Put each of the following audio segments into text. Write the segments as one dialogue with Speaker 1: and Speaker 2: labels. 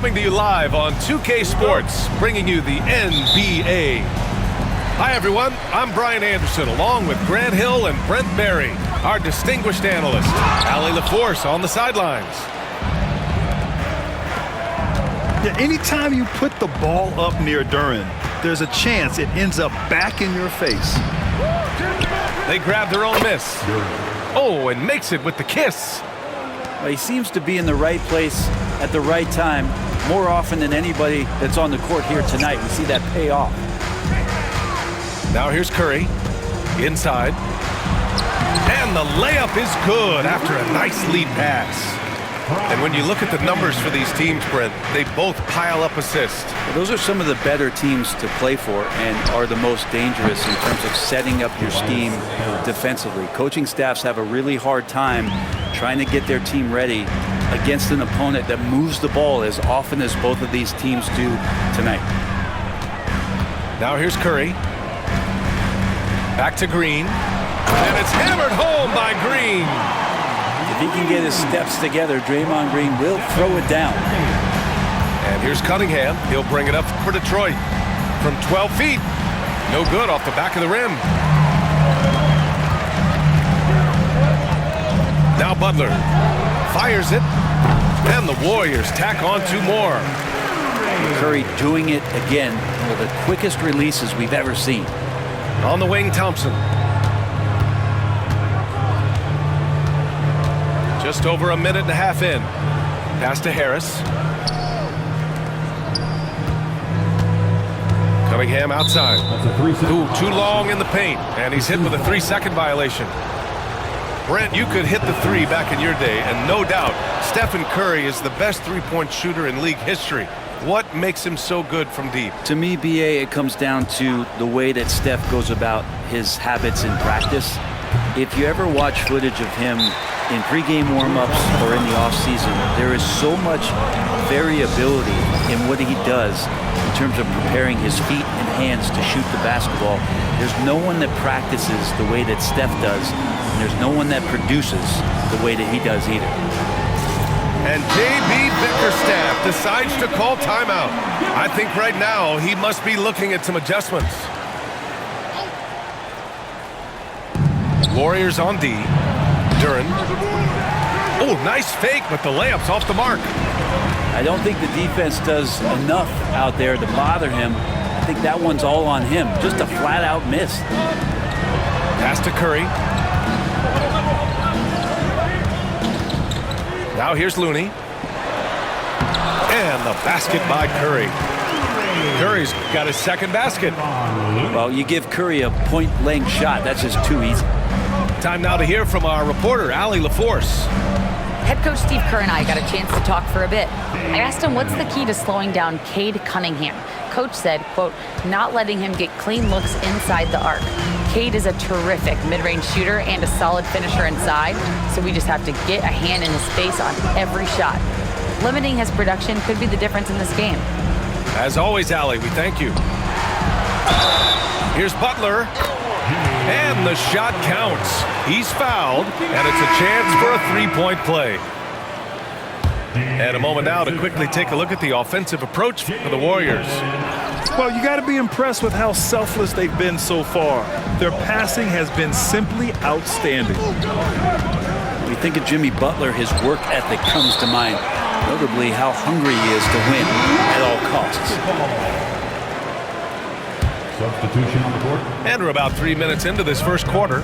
Speaker 1: coming to you live on 2K Sports, bringing you the NBA. Hi, everyone. I'm Brian Anderson, along with Grant Hill and Brent Barry, our distinguished analyst, Allie LaForce on the sidelines.
Speaker 2: Yeah, anytime you put the ball up near Duren, there's a chance it ends up back in your face.
Speaker 1: They grab their own miss. Oh, and makes it with the kiss.
Speaker 3: Well, he seems to be in the right place at the right time more often than anybody that's on the court here tonight. We see that pay off.
Speaker 1: Now here's Curry, inside. And the layup is good after a nice lead pass. And when you look at the numbers for these teams, Brent, they both pile up assists.
Speaker 3: Well, those are some of the better teams to play for and are the most dangerous in terms of setting up your scheme defensively. Coaching staffs have a really hard time trying to get their team ready against an opponent that moves the ball as often as both of these teams do tonight.
Speaker 1: Now here's Curry. Back to Green. And it's hammered home by Green.
Speaker 3: If he can get his steps together, Draymond Green will throw it down.
Speaker 1: And here's Cunningham. He'll bring it up for Detroit from 12 feet. No good off the back of the rim. Now Butler fires it. And the Warriors tack on two more.
Speaker 3: Curry doing it again. One of the quickest releases we've ever seen.
Speaker 1: On the wing, Thompson. Just over a minute and a half in. Pass to Harris. Cunningham outside. Ooh, too long in the paint. And he's hit with a 3-second violation. Brent, you could hit the three back in your day, and no doubt, Stephen Curry is the best three-point shooter in league history. What makes him so good from deep?
Speaker 3: To me, BA, it comes down to the way that Steph goes about his habits in practice. If you ever watch footage of him in pregame warm-ups or in the offseason, there is so much variability in what he does in terms of preparing his feet and hands to shoot the basketball. There's no one that practices the way that Steph does, and there's no one that produces the way that he does either.
Speaker 1: And J.B. Bickerstaff decides to call timeout. I think right now he must be looking at some adjustments. Warriors on D. Duren. Oh, nice fake, but the layup's off the mark.
Speaker 3: I don't think the defense does enough out there to bother him. I think that one's all on him. Just a flat-out miss.
Speaker 1: Pass to Curry. Now here's Looney. And the basket by Curry. Curry's got his second basket.
Speaker 3: Well, you give Curry a point-blank shot. That's just too easy.
Speaker 1: Time now to hear from our reporter, Allie LaForce.
Speaker 4: Head coach Steve Kerr and I got a chance to talk for a bit. I asked him what's the key to slowing down Cade Cunningham. Coach said, quote, not letting him get clean looks inside the arc. Cade is a terrific mid-range shooter and a solid finisher inside, so we just have to get a hand in his face on every shot. Limiting his production could be the difference in this game.
Speaker 1: As always, Allie, we thank you. Here's Butler. And the shot counts. He's fouled, and it's a chance for a three-point play. And a moment now to quickly take a look at the offensive approach for the Warriors.
Speaker 2: Well, you got to be impressed with how selfless they've been so far. Their passing has been simply outstanding.
Speaker 3: When you think of Jimmy Butler, his work ethic comes to mind, notably how hungry he is to win at all costs.
Speaker 5: Substitution on the court.
Speaker 1: And we're about 3 minutes into this first quarter.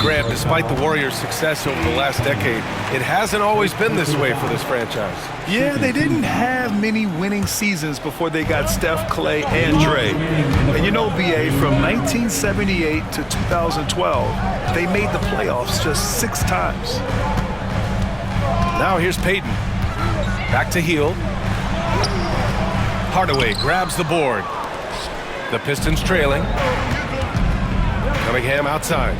Speaker 1: Grant, despite the Warriors' success over the last decade, it hasn't always been this way for this franchise.
Speaker 2: Yeah, they didn't have many winning seasons before they got Steph, Clay, and Dre. And you know, BA, from 1978 to 2012, they made the playoffs just 6 times.
Speaker 1: Now here's Payton. Back to Hield. Hardaway grabs the board. The Pistons trailing. Cunningham outside.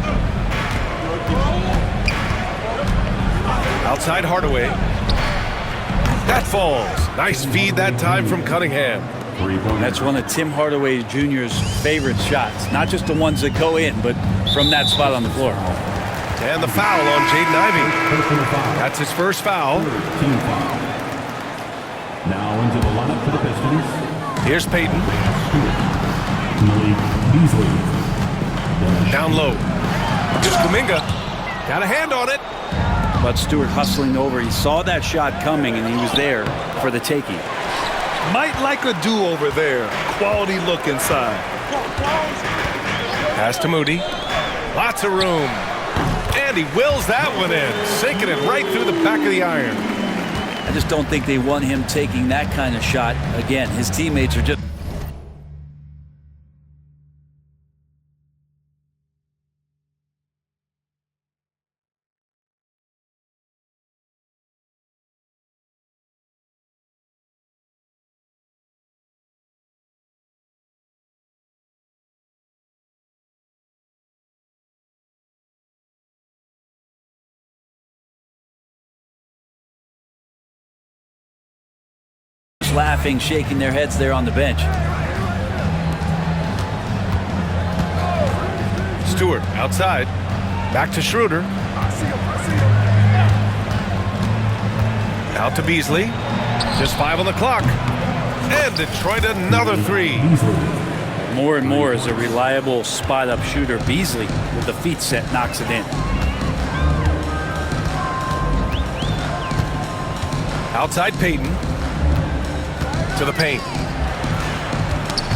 Speaker 1: Outside Hardaway. That falls. Nice feed that time from Cunningham.
Speaker 3: That's one of Tim Hardaway Jr.'s favorite shots. Not just the ones that go in, but from that spot on the floor.
Speaker 1: And the foul on Jaden Ivey. That's his first foul.
Speaker 5: Now into lineup for the Pistons.
Speaker 1: Here's Peyton.
Speaker 5: Malik Beasley.
Speaker 1: Down low. Here's Kuminga. Got a hand on it.
Speaker 3: But Stewart hustling over. He saw that shot coming, and he was there for the taking.
Speaker 2: Might like a do-over there. Quality look inside.
Speaker 1: Pass to Moody. Lots of room. And he wills that one in, sinking it right through the back of the iron.
Speaker 3: I just don't think they want him taking that kind of shot again. His teammates are just... laughing, shaking their heads there on the bench.
Speaker 1: Stewart outside. Back to Schroeder. Out to Beasley. Just 5 on the clock. And Detroit another 3.
Speaker 3: More and more as a reliable spot-up shooter. Beasley, with the feet set, knocks it in.
Speaker 1: Outside Peyton. To the paint.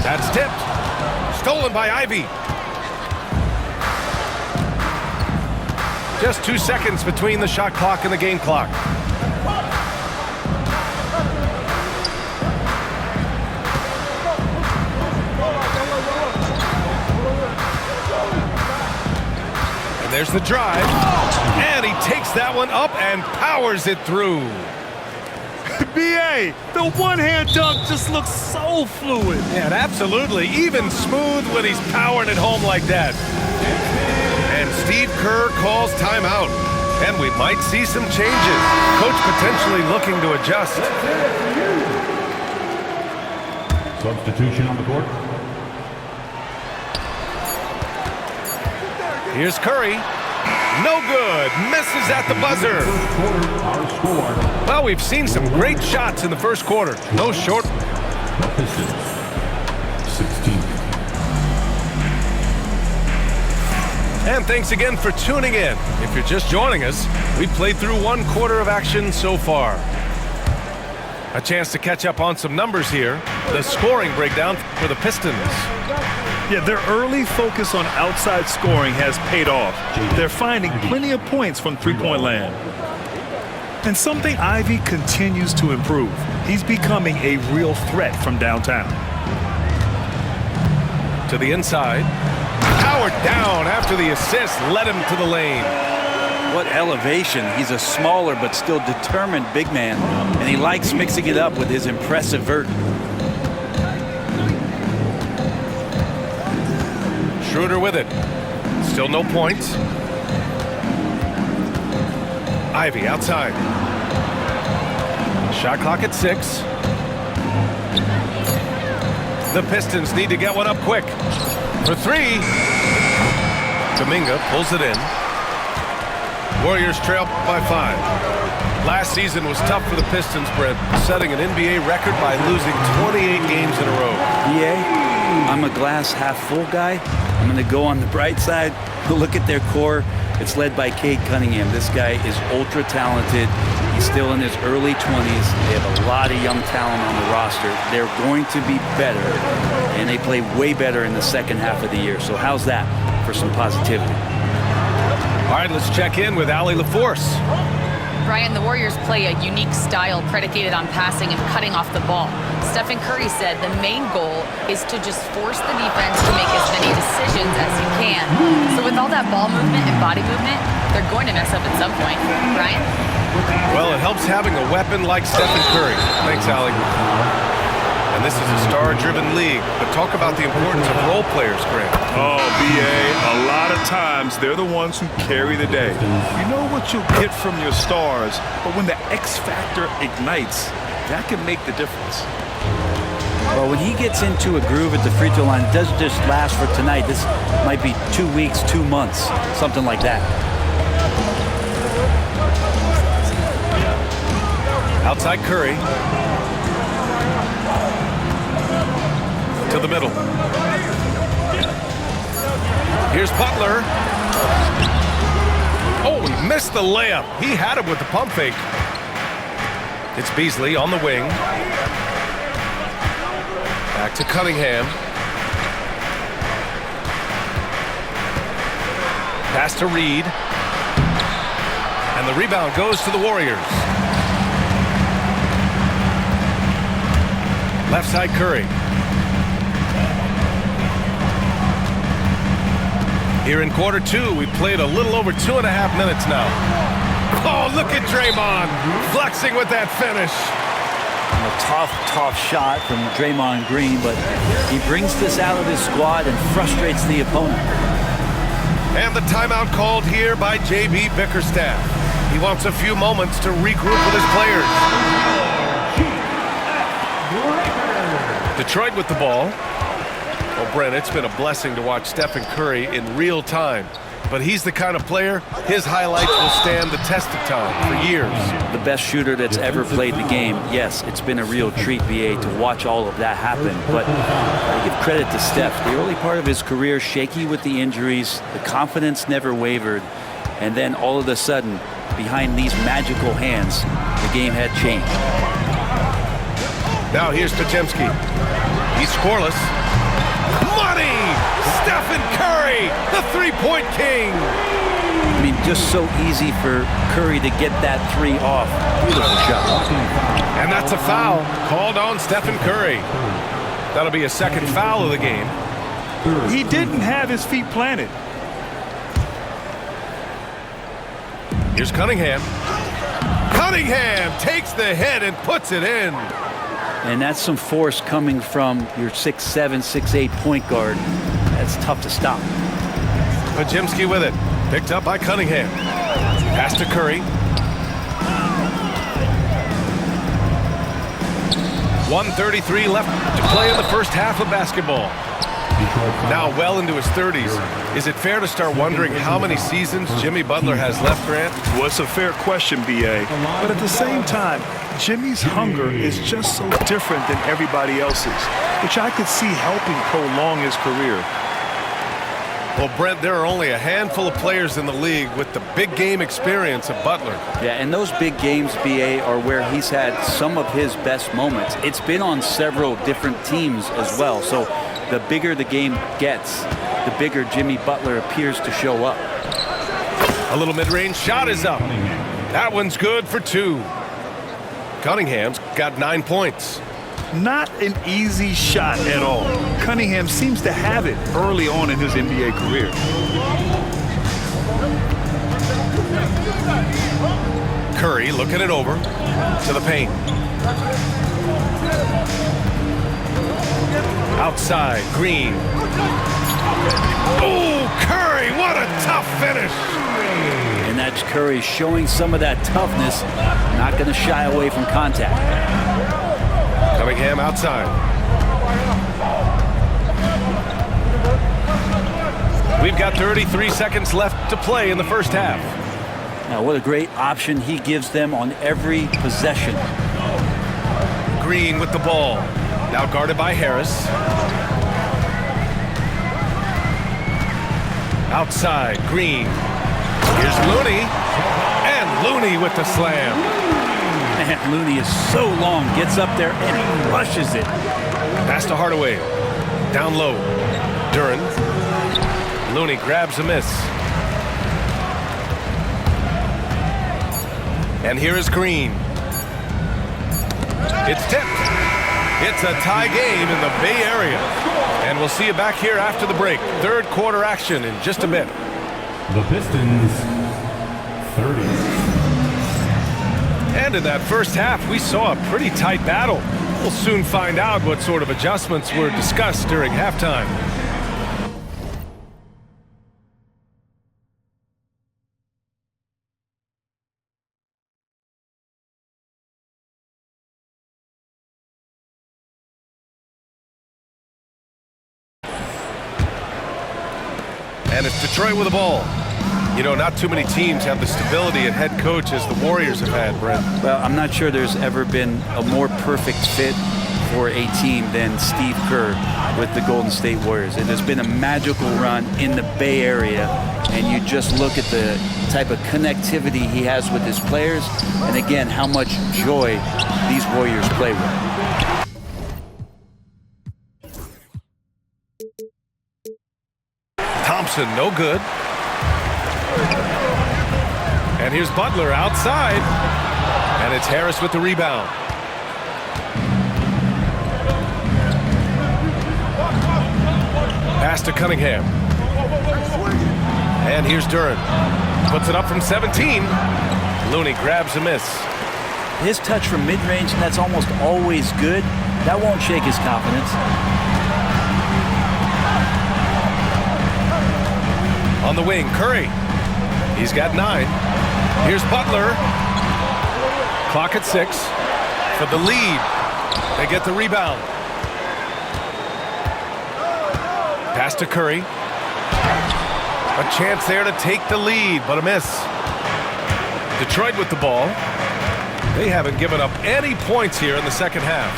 Speaker 1: That's tipped. Stolen by Ivy. Just 2 seconds between the shot clock and the game clock. And there's the drive. And he takes that one up and powers it through.
Speaker 2: B.A., the one-hand dunk just looks so fluid.
Speaker 1: Yeah, absolutely. Even smooth when he's powering it home like that. And Steve Kerr calls timeout. And we might see some changes. Coach potentially looking to adjust.
Speaker 5: Substitution on the court.
Speaker 1: Here's Curry. No good. Misses at the buzzer.
Speaker 5: Our score.
Speaker 1: Well, we've seen some great shots in the first quarter. No short.
Speaker 5: The Pistons, 16.
Speaker 1: And thanks again for tuning in. If you're just joining us, we've played through 1 quarter of action so far. A chance to catch up on some numbers here. The scoring breakdown for the Pistons.
Speaker 2: Yeah, their early focus on outside scoring has paid off. They're finding plenty of points from three-point land. And something Ivy continues to improve. He's becoming a real threat from downtown.
Speaker 1: To the inside. Powered down after the assist led him to the lane.
Speaker 3: What elevation. He's a smaller but still determined big man. And he likes mixing it up with his impressive vert.
Speaker 1: Schroeder with it. Still no points. Ivy outside. Shot clock at 6. The Pistons need to get one up quick. For 3. Kuminga pulls it in. Warriors trail by 5. Last season was tough for the Pistons, Brent, setting an NBA record by losing 28 games in a row.
Speaker 3: Yeah, I'm a glass half full guy. I'm going to go on the bright side. Look at their core. It's led by Cade Cunningham. This guy is ultra talented. He's still in his early 20s. They have a lot of young talent on the roster. They're going to be better, and they play way better in the second half of the year. So how's that for some positivity?
Speaker 1: All right, let's check in with Allie LaForce.
Speaker 4: Brian, the Warriors play a unique style predicated on passing and cutting off the ball. Stephen Curry said the main goal is to just force the defense to make as many decisions as he can. So with all that ball movement and body movement, they're going to mess up at some point. Brian?
Speaker 1: Well, it helps having a weapon like Stephen Curry. Thanks, Allie. And this is a star-driven league, but talk about the importance of role players, Grant.
Speaker 2: Oh, B.A., a lot of times they're the ones who carry the day. You know what you get from your stars, but when the X factor ignites, that can make the difference.
Speaker 3: Well, when he gets into a groove at the free throw line, it doesn't just last for tonight. This might be 2 weeks, 2 months, something like that.
Speaker 1: Outside Curry. middle. Here's Butler. Oh, he missed the layup. He had it with the pump fake. It's Beasley on the wing. Back to Cunningham. Pass to Reed. And the rebound goes to the Warriors. Left side Curry. Here in quarter two, we played a little over 2.5 minutes now. Oh, look at Draymond flexing with that finish.
Speaker 3: A tough shot from Draymond Green, but he brings this out of his squad and frustrates the opponent.
Speaker 1: And the timeout called here by J.B. Bickerstaff. He wants a few moments to regroup with his players. Detroit with the ball. Well, Brent, it's been a blessing to watch Stephen Curry in real time. But he's the kind of player, his highlights will stand the test of time for years.
Speaker 3: The best shooter that's ever played the game. Yes, it's been a real treat, BA, to watch all of that happen. But I give credit to Steph. The early part of his career, shaky with the injuries, the confidence never wavered. And then all of a sudden, behind these magical hands, the game had changed.
Speaker 1: Now here's Podziemski. He's scoreless. Money! Stephen Curry, the three-point king.
Speaker 3: I mean, just so easy for Curry to get that three off. Beautiful shot.
Speaker 1: And that's a foul called on Stephen Curry. That'll be a second foul of the game.
Speaker 2: He didn't have his feet planted.
Speaker 1: Here's Cunningham. Cunningham takes the hit and puts it in.
Speaker 3: And that's some force coming from your 6'7", 6'8" point guard. That's tough to stop.
Speaker 1: Podziemski with it. Picked up by Cunningham. Pass to Curry. 1:33 left to play in the first half of basketball. Now well into his 30s. Is it fair to start wondering how many seasons Jimmy Butler has left, Grant?
Speaker 2: Well, it's a fair question, B.A. But at the same time, Jimmy's hunger is just so different than everybody else's, which I could see helping prolong his career.
Speaker 1: Well, Brent, there are only a handful of players in the league with the big game experience of Butler.
Speaker 3: Yeah, and those big games, BA, are where he's had some of his best moments. It's been on several different teams as well. So the bigger the game gets, the bigger Jimmy Butler appears to show up.
Speaker 1: A little mid-range shot is up. That one's good for 2. Cunningham's got 9 points.
Speaker 2: Not an easy shot at all. Cunningham seems to have it early on in his NBA career.
Speaker 1: Curry looking it over to the paint. Outside, Green. Oh, Curry, what a tough finish.
Speaker 3: And that's Curry showing some of that toughness, not going to shy away from contact.
Speaker 1: Cunningham outside. We've got 33 seconds left to play in the first half.
Speaker 3: Now, what a great option he gives them on every possession.
Speaker 1: Green with the ball. Now guarded by Harris. Outside, Green. Here's Looney. And Looney with the slam.
Speaker 3: Man, Looney is so long, gets up there and he rushes it.
Speaker 1: Pass to Hardaway. Down low. Duren. Looney grabs a miss. And here is Green. It's tipped. It's a tie game in the Bay Area. And we'll see you back here after the break. Third quarter action in just a bit.
Speaker 5: The Pistons, 30.
Speaker 1: And in that first half, we saw a pretty tight battle. We'll soon find out what sort of adjustments were discussed during halftime. And it's Detroit with the ball. You know, not too many teams have the stability at head coach as the Warriors have had, Brent.
Speaker 3: Well, I'm not sure there's ever been a more perfect fit for a team than Steve Kerr with the Golden State Warriors. It has been a magical run in the Bay Area, and you just look at the type of connectivity he has with his players, and again, how much joy these Warriors play with.
Speaker 1: Thompson, no good. And here's Butler outside. And it's Harris with the rebound. Pass to Cunningham. And here's Duren. Puts it up from 17. Looney grabs a miss.
Speaker 3: His touch from mid-range, that's almost always good. That won't shake his confidence.
Speaker 1: On the wing, Curry. He's got 9. Here's Butler. Clock at 6. For the lead. They get the rebound. Pass to Curry. A chance there to take the lead, but a miss. Detroit with the ball. They haven't given up any points here in the second half.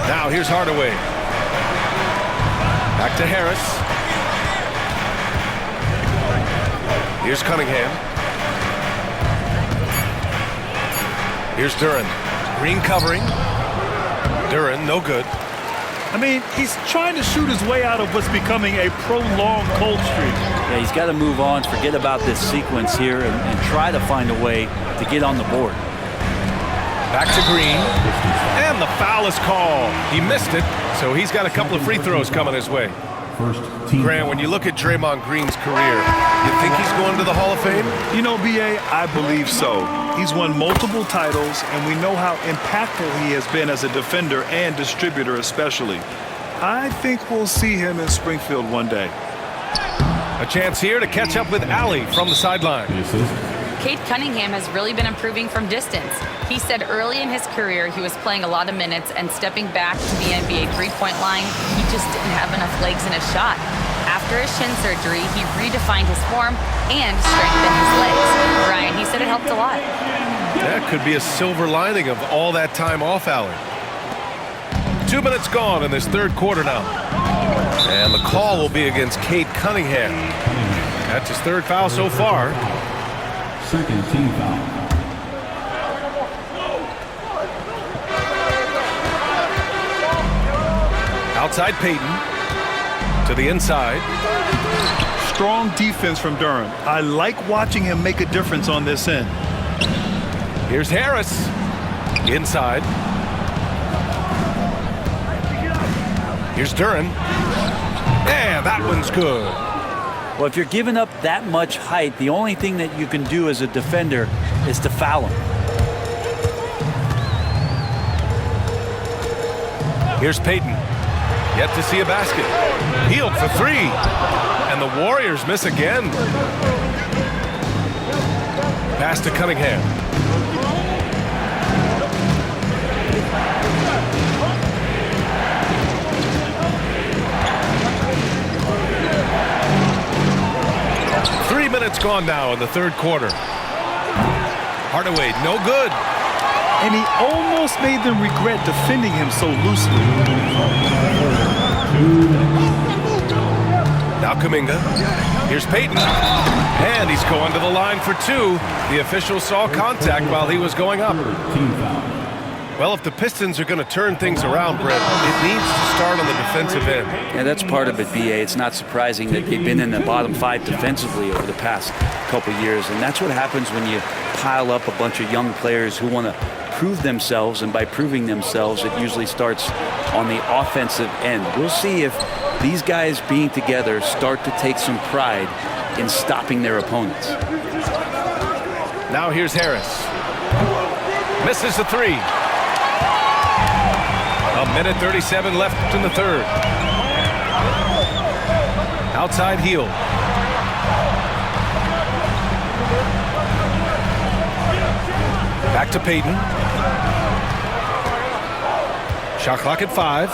Speaker 1: Now here's Hardaway. Back to Harris. Here's Cunningham. Here's Duren. Green covering. Duren, no good.
Speaker 2: I mean, he's trying to shoot his way out of what's becoming a prolonged cold streak.
Speaker 3: Yeah, he's got to move on, forget about this sequence here, and try to find a way to get on the board.
Speaker 1: Back to Green. And the foul is called. He missed it, so he's got a couple of free throws coming his way.
Speaker 5: First team.
Speaker 1: Grant, when you look at Draymond Green's career, you think he's going to the Hall of Fame?
Speaker 2: You know, B.A., I believe so. He's won multiple titles, and we know how impactful he has been as a defender and distributor especially. I think we'll see him in Springfield one day.
Speaker 1: A chance here to catch up with Allie from the sideline.
Speaker 5: The assist.
Speaker 4: Cade Cunningham has really been improving from distance. He said early in his career he was playing a lot of minutes and stepping back to the NBA three-point line, he just didn't have enough legs in his shot. After his shin surgery, he redefined his form and strengthened his legs. Ryan, he said it helped a lot.
Speaker 1: That could be a silver lining of all that time off, Allie. 2 minutes gone in this third quarter now. And the call will be against Cade Cunningham. That's his third foul so far.
Speaker 5: Second team foul.
Speaker 1: Outside Payton. To the inside.
Speaker 2: Strong defense from Duren. I like watching him make a difference on this end.
Speaker 1: Here's Harris. Inside. Here's Duren. And that one's good.
Speaker 3: Well, if you're giving up that much height, the only thing that you can do as a defender is to foul him.
Speaker 1: Here's Payton. Yet to see a basket. Healed for 3. And the Warriors miss again. Pass to Cunningham. Minutes gone now in the third quarter. Hardaway, no good.
Speaker 2: And he almost made them regret defending him so loosely.
Speaker 1: Now Kuminga. Here's Payton. And he's going to the line for 2. The official saw contact while he was going up.
Speaker 5: Team foul.
Speaker 1: Well, if the Pistons are going to turn things around, Brett, it needs to start on the defensive end.
Speaker 3: Yeah, that's part of it, B.A. It's not surprising that they've been in the bottom 5 defensively over the past couple years, and that's what happens when you pile up a bunch of young players who want to prove themselves, and by proving themselves, it usually starts on the offensive end. We'll see if these guys being together start to take some pride in stopping their opponents.
Speaker 1: Now here's Harris. Misses the 3. A minute 37 left in the third. Outside heel. Back to Payton. Shot clock at 5.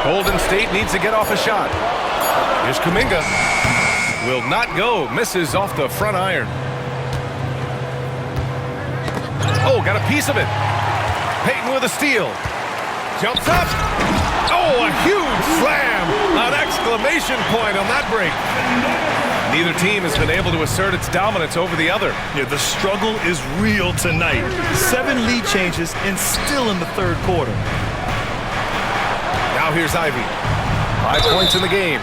Speaker 1: Golden State needs to get off a shot. Here's Kuminga. Will not go. Misses off the front iron. Oh, got a piece of it. Payton with a steal. Jumps up. Oh, a huge slam. An exclamation point on that break. Neither team has been able to assert its dominance over the other.
Speaker 2: Yeah, the struggle is real tonight. 7 lead changes and still in the third quarter.
Speaker 1: Now here's Ivy. 5 points in the game.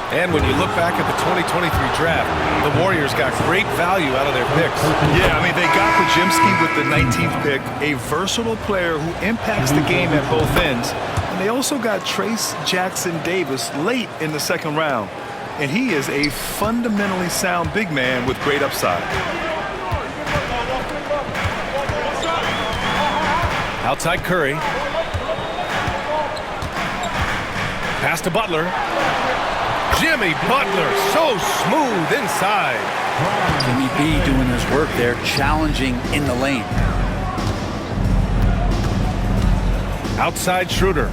Speaker 1: And when you look back at the 2023 draft, the Warriors got great value out of their picks.
Speaker 2: Yeah, I mean, they got Podziemski with the 19th pick, a versatile player who impacts the game at both ends. And they also got Trace Jackson Davis late in the second round. And he is a fundamentally sound big man with great upside.
Speaker 1: Outside Curry. Pass to Butler. Jimmy Butler, so smooth inside.
Speaker 3: Jimmy B doing his work there, challenging in the lane.
Speaker 1: Outside Schroeder.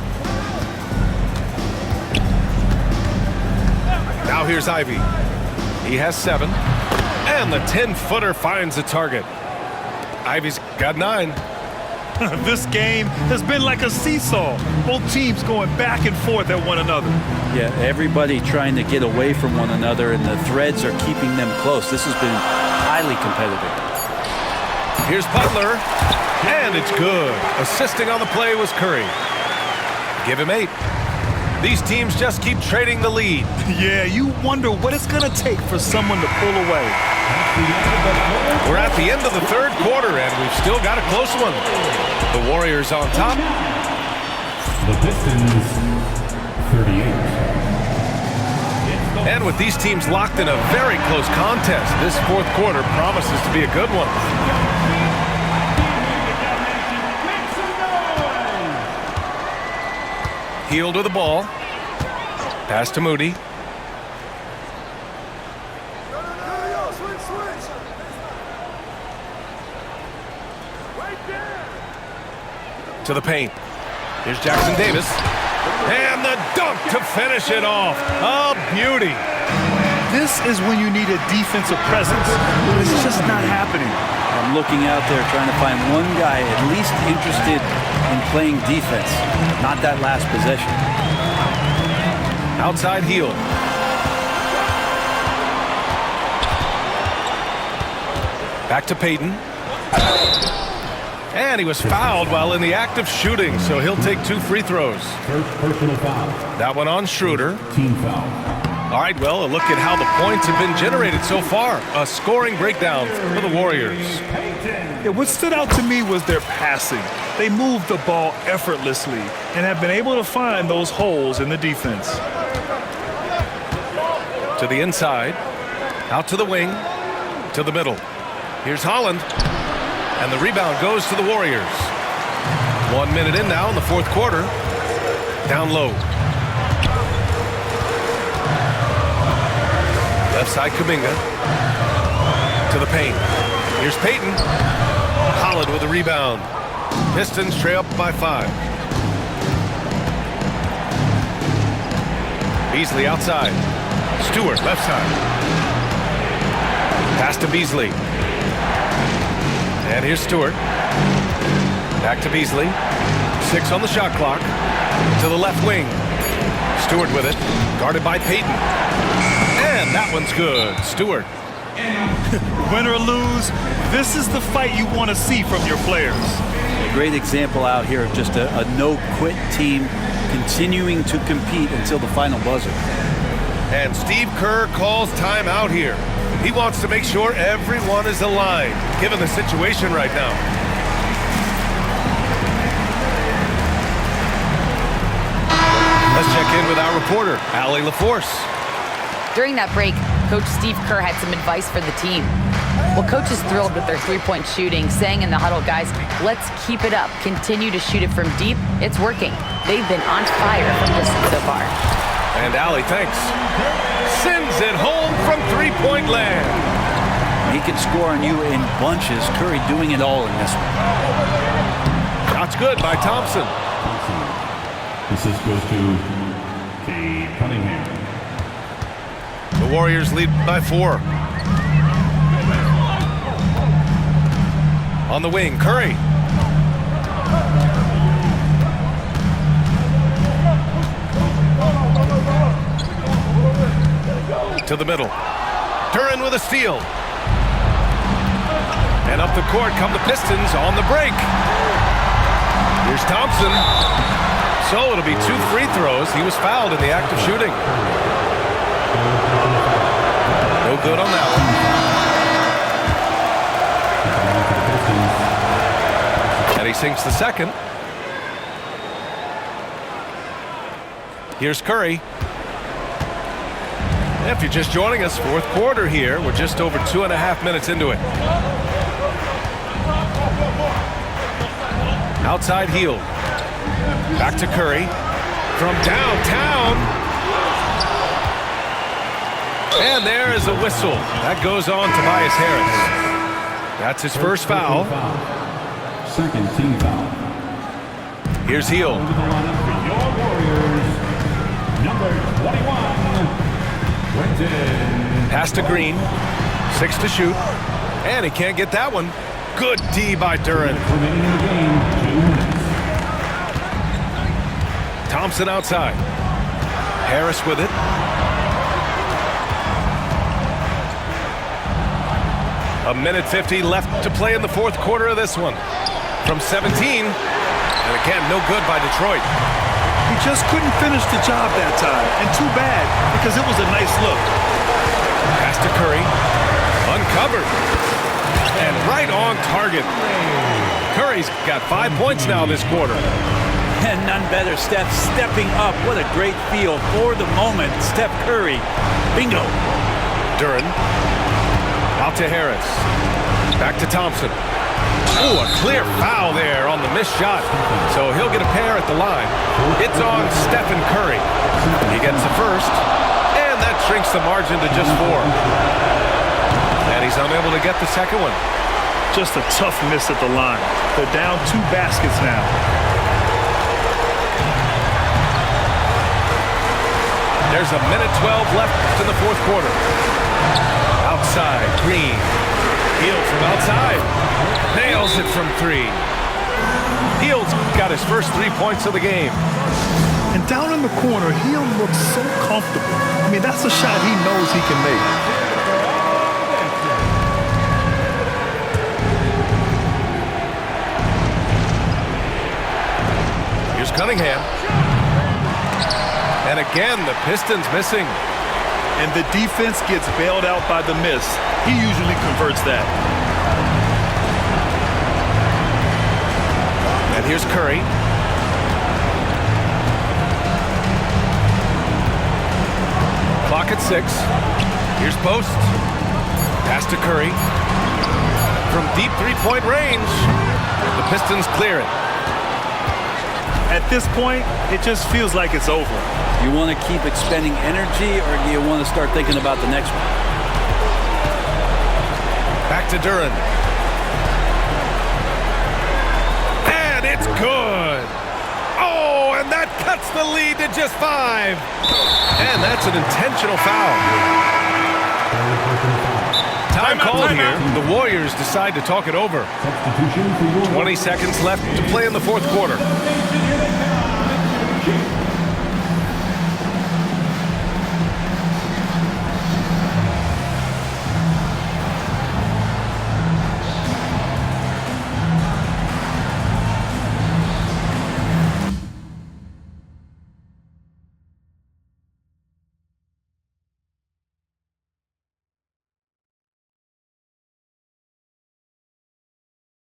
Speaker 1: Now here's Ivy. He has 7. And the 10-footer finds the target. Ivy's got 9.
Speaker 2: This game has been like a seesaw. Both teams going back and forth at one another.
Speaker 3: Yeah, everybody trying to get away from one another, and the threads are keeping them close. This has been highly competitive.
Speaker 1: Here's Butler, and it's good. Assisting on the play was Curry. Give him 8. These teams just keep trading the lead.
Speaker 2: Yeah, you wonder what it's going to take for someone to pull away.
Speaker 1: We're at the end of the third quarter, and we've still got a close one. The Warriors on top.
Speaker 5: The Pistons, 38.
Speaker 1: And with these teams locked in a very close contest, this fourth quarter promises to be a good one. Hield with the ball. Pass to Moody. To the paint. Here's Jackson Davis. And the dunk to finish it off. A beauty.
Speaker 2: This is when you need a defensive presence. It's just not happening.
Speaker 3: I'm looking out there trying to find one guy at least interested in playing defense, not that last possession.
Speaker 1: Outside heel. Back to Payton. And he was fouled while in the act of shooting, so he'll take 2 free throws.
Speaker 5: First personal foul.
Speaker 1: That one on Schroeder.
Speaker 5: Team foul.
Speaker 1: All right, well, a look at how the points have been generated so far. A scoring breakdown for the Warriors.
Speaker 2: Yeah, what stood out to me was their passing. They moved the ball effortlessly and have been able to find those holes in the defense.
Speaker 1: To the inside. Out to the wing. To the middle. Here's Holland. And the rebound goes to the Warriors. 1 minute in now in the fourth quarter. Down low. Left side Kuminga. To the paint. Here's Payton. Holland with the rebound. Pistons trail up by 5. Beasley outside. Stewart left side. Pass to Beasley. And here's Stewart. Back to Beasley. 6 on the shot clock. To the left wing. Stewart with it. Guarded by Payton. And that one's good. Stewart.
Speaker 2: Win or lose, this is the fight you want to see from your players.
Speaker 3: A great example out here of just a no-quit team continuing to compete until the final buzzer.
Speaker 1: And Steve Kerr calls time out here. He wants to make sure everyone is aligned, given the situation right now. Let's check in with our reporter, Allie LaForce.
Speaker 4: During that break, Coach Steve Kerr had some advice for the team. Well, Coach is thrilled with their three-point shooting, saying in the huddle, guys, let's keep it up. Continue to shoot it from deep. It's working. They've been on fire from distance so far.
Speaker 1: And Allie, thanks. Sends it home from three-point land.
Speaker 3: He can score on you in bunches. Curry doing it all in this one.
Speaker 1: Shot's good by Thompson.
Speaker 5: Assist goes to Cade Cunningham.
Speaker 1: The Warriors lead by 4. On the wing, Curry. to the middle. Duren with a steal. And up the court come the Pistons on the break. Here's Thompson. So it'll be 2 free throws. He was fouled in the act of shooting. No good on that one. And he sinks the second. Here's Curry. If you're just joining us, fourth quarter here. We're just over 2.5 minutes into it. Outside heel. Back to Curry. From downtown. And there is a whistle. That goes on Tobias Harris. That's his first foul.
Speaker 5: Second team foul.
Speaker 1: Here's Hield.
Speaker 5: Into the lineup for your Warriors, number 21, Quentin.
Speaker 1: Pass to Green. 6 to shoot. And he can't get that one. Good D by Duren.
Speaker 5: Remaining in the game, 2 minutes.
Speaker 1: Thompson outside. Harris with it. A minute 50 left to play in the fourth quarter of this one. From 17. And again, no good by Detroit.
Speaker 2: He just couldn't finish the job that time. And too bad, because it was a nice look.
Speaker 1: Pass to Curry. Uncovered. And right on target. Curry's got 5 points now this quarter.
Speaker 3: And none better, Steph stepping up. What a great feel for the moment. Steph Curry. Bingo.
Speaker 1: Duren. Out to Harris. Back to Thompson. Oh, a clear foul there on the missed shot. So he'll get a pair at the line. It's on Stephen Curry. He gets the first. And that shrinks the margin to just 4. And he's unable to get the second one.
Speaker 2: Just a tough miss at the line. They're down 2 baskets now.
Speaker 1: There's a minute 12 left in the fourth quarter. Outside, Green. Hield from outside. Nails it from 3. Hield's got his first 3 points of the game.
Speaker 2: And down in the corner, Hield looks so comfortable. I mean, that's a shot he knows he can make.
Speaker 1: Here's Cunningham. And again, the Pistons missing.
Speaker 2: And the defense gets bailed out by the miss. He usually converts that.
Speaker 1: And here's Curry. Clock at 6. Here's Post. Pass to Curry. From deep 3-point range. The Pistons clear it.
Speaker 2: At this point, it just feels like it's over.
Speaker 3: You want to keep expending energy, or do you want to start thinking about the next one?
Speaker 1: Back to Duren. And it's good. Oh, and that cuts the lead to just 5. And that's an intentional foul. Time called here. The Warriors decide to talk it over.
Speaker 5: Substitution for your
Speaker 1: 20 seconds left to play in the fourth quarter.